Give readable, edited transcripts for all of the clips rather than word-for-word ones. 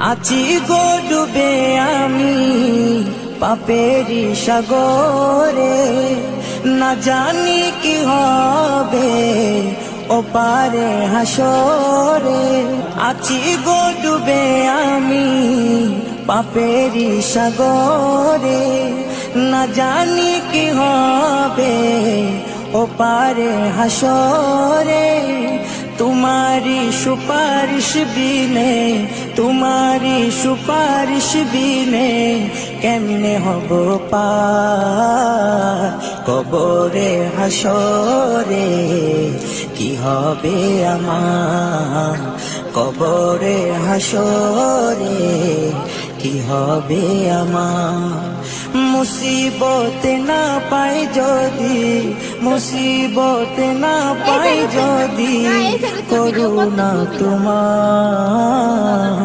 আছি গো ডুবে আমি পাপেরি সাগরে, না জানি কি হবে ওপারে হাসরে। আছি গো ডুবে আমি পাপেরি সাগরে, না জানি কি হবে ওপারে হাসরে। तुम्हारी सुपारिश बिने, तुम्हारी सुपारिश बिने केमने हबो पार कबरे हासरे। কি হবে আমার কবরে হাসরে, কি হবে আমার। মুসিবতে না পাই যদি, মুসিবতে না পাই যদি করুণা তোমার।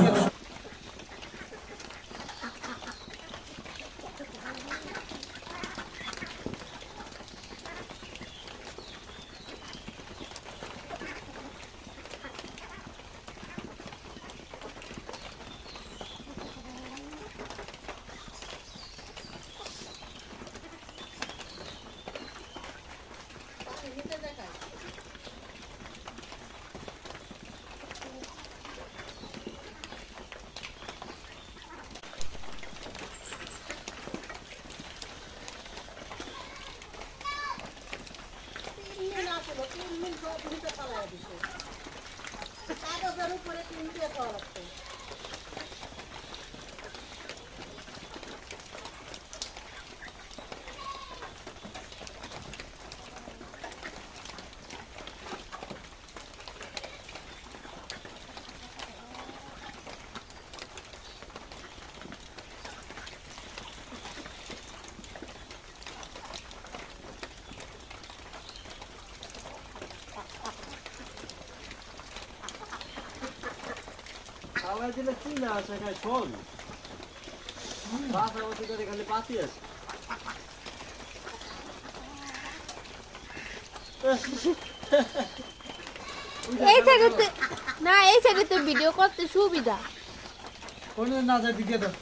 খাওয়াই দিলে কি না আছে খাই শোন বাসা বসে করে খালি পাতি আছে। এই সাইডে না, এই সাইডে তো ভিডিও করতে সুবিধা। কোন না যায় ভিডিও দাও।